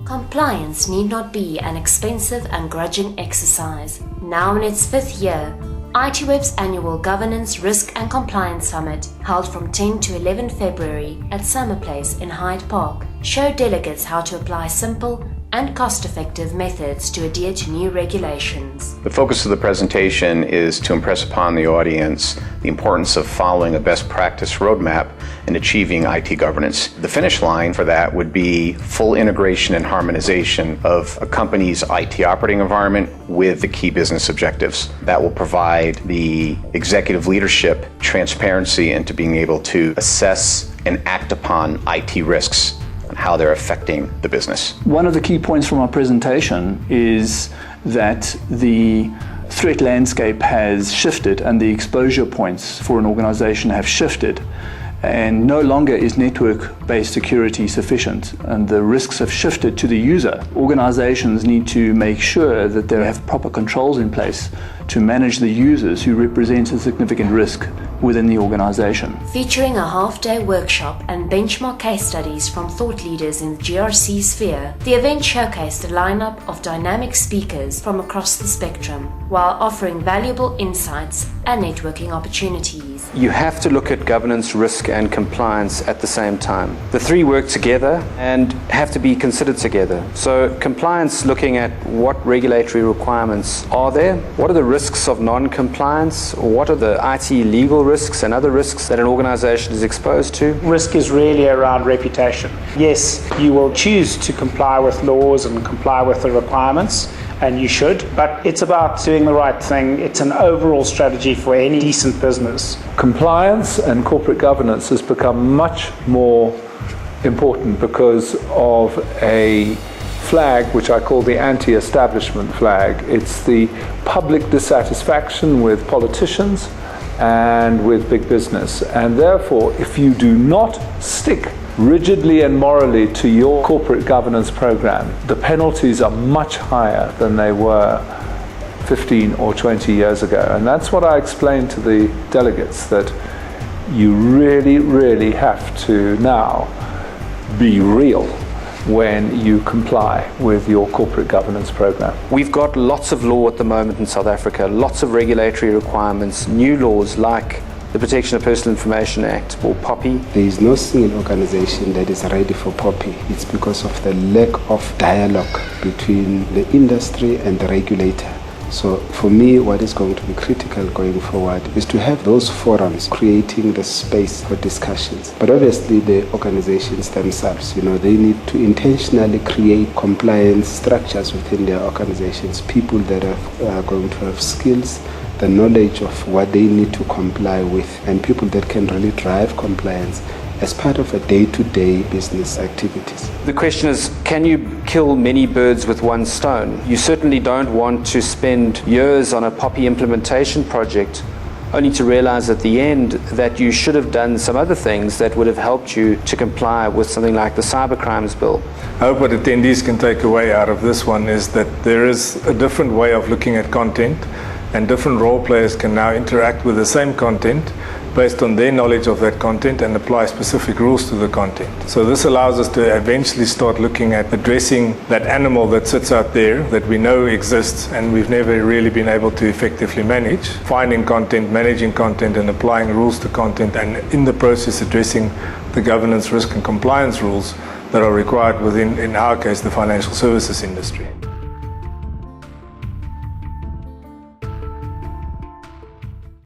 Compliance need not be an expensive and grudging exercise. Now in its 5th year, ITWeb's annual Governance, Risk and Compliance Summit, held from 10 to 11 February at Summer Place in Hyde Park, showed delegates how to apply simple and cost-effective methods to adhere to new regulations. The focus of the presentation is to impress upon the audience the importance of following a best practice roadmap in achieving IT governance. The finish line for that would be full integration and harmonization of a company's IT operating environment with the key business objectives. That will provide the executive leadership transparency into being able to assess and act upon IT risks and how they're affecting the business. One of the key points from our presentation is that the threat landscape has shifted and the exposure points for an organization have shifted, and no longer is network-based security sufficient, and the risks have shifted to the user. Organizations need to make sure that they have proper controls in place to manage the users who represent a significant risk within the organization. Featuring a half-day workshop and benchmark case studies from thought leaders in the GRC sphere, the event showcased a lineup of dynamic speakers from across the spectrum, while offering valuable insights and networking opportunities. You have to look at governance, risk and compliance at the same time. The three work together and have to be considered together. So compliance, looking at what regulatory requirements are there, what are the risks of non-compliance, what are the IT legal risks and other risks that an organization is exposed to. Risk is really around reputation. Yes, you will choose to comply with laws and comply with the requirements, and you should, but it's about doing the right thing. It's an overall strategy for any decent business. Compliance and corporate governance has become much more important because of a flag which I call the anti-establishment flag. It's the public dissatisfaction with politicians and with big business, and therefore if you do not stick rigidly and morally to your corporate governance program, the penalties are much higher than they were 15 or 20 years ago. And that's what I explained to the delegates, that you really have to now be real when you comply with your corporate governance program. We've got lots of law at the moment in South Africa, lots of regulatory requirements, new laws like the Protection of Personal Information Act, or POPI. There is no single organization that is ready for POPI. It's because of the lack of dialogue between the industry and the regulator. So for me, what is going to be critical going forward is to have those forums creating the space for discussions. But obviously the organizations themselves, they need to intentionally create compliance structures within their organizations, people that are going to have skills, the knowledge of what they need to comply with, and people that can really drive compliance as part of a day-to-day business activities. The question is, can you kill many birds with one stone? You certainly don't want to spend years on a POPI implementation project only to realize at the end that you should have done some other things that would have helped you to comply with something like the Cybercrimes Bill. I hope what attendees can take away out of this one is that there is a different way of looking at content, and different role players can now interact with the same content based on their knowledge of that content and apply specific rules to the content. So this allows us to eventually start looking at addressing that animal that sits out there that we know exists and we've never really been able to effectively manage. Finding content, managing content and applying rules to content, and in the process addressing the governance, risk and compliance rules that are required within, in our case, the financial services industry.